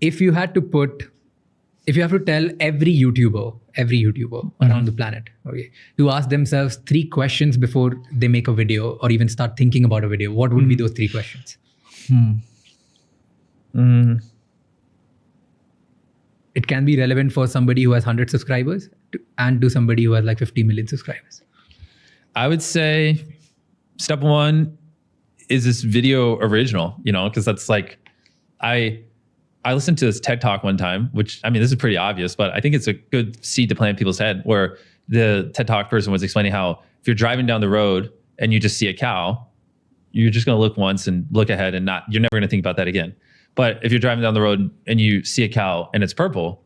if you have to tell every YouTuber around the planet, okay, to ask themselves 3 questions before they make a video or even start thinking about a video, what would be those 3 questions? It can be relevant for somebody who has 100 subscribers and to somebody who has like 50 million subscribers. I would say step 1 is this video original, because that's like, I listened to this TED Talk one time, which, I mean, this is pretty obvious, but I think it's a good seed to plant in people's head, where the TED Talk person was explaining how if you're driving down the road and you just see a cow, you're just going to look once and look ahead and you're never going to think about that again. But if you're driving down the road and you see a cow and it's purple,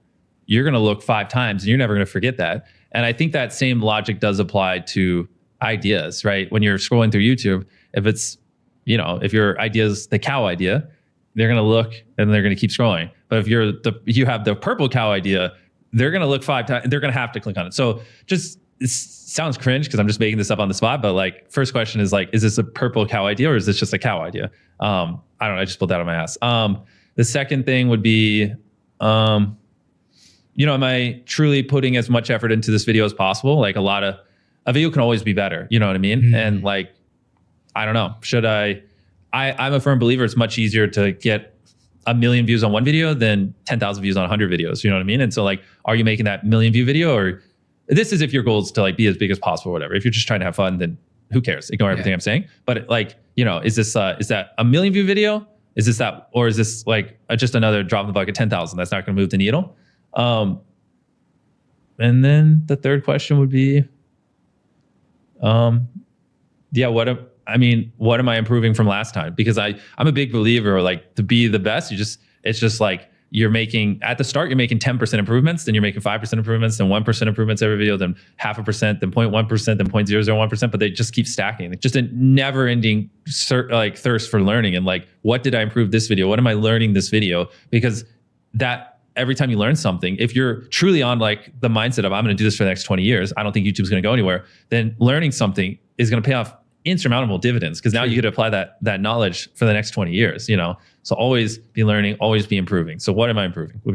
you're going to look 5 times and you're never going to forget that. And I think that same logic does apply to ideas, right? When you're scrolling through YouTube, if it's, if your idea is the cow idea, they're going to look and they're going to keep scrolling. But if you have the purple cow idea, they're going to look 5 times. They're going to have to click on it. So it sounds cringe because I'm just making this up on the spot. But like, first question is like, is this a purple cow idea or is this just a cow idea? I don't know. I just pulled that out of my ass. The second thing would be, am I truly putting as much effort into this video as possible? Like a video can always be better. You know what I mean? And like, I don't know. I'm a firm believer it's much easier to get 1 million views on one video than 10,000 views on 100 videos. You know what I mean? And so like, are you making that 1 million view video, or this is if your goal is to like be as big as possible or whatever. If you're just trying to have fun, then who cares? Ignore everything I'm saying. But like, is that 1 million view video? Is this like just another drop in the bucket 10,000? That's not going to move the needle. And then the third question would be, what am I improving from last time? Because I'm a big believer, like, to be the best, it's just like at the start, you're making 10% improvements, then you're making 5% improvements, then 1% improvements every video, then 0.5%, then 0.1%, then 0.001%, but they just keep stacking. It's just a never ending thirst for learning. And like, what did I improve this video? What am I learning this video? Because every time you learn something, if you're truly on like the mindset of I'm going to do this for the next 20 years, I don't think YouTube's going to go anywhere, then learning something is going to pay off insurmountable dividends, because now you get to apply that knowledge for the next 20 years, So always be learning, always be improving. So what am I improving?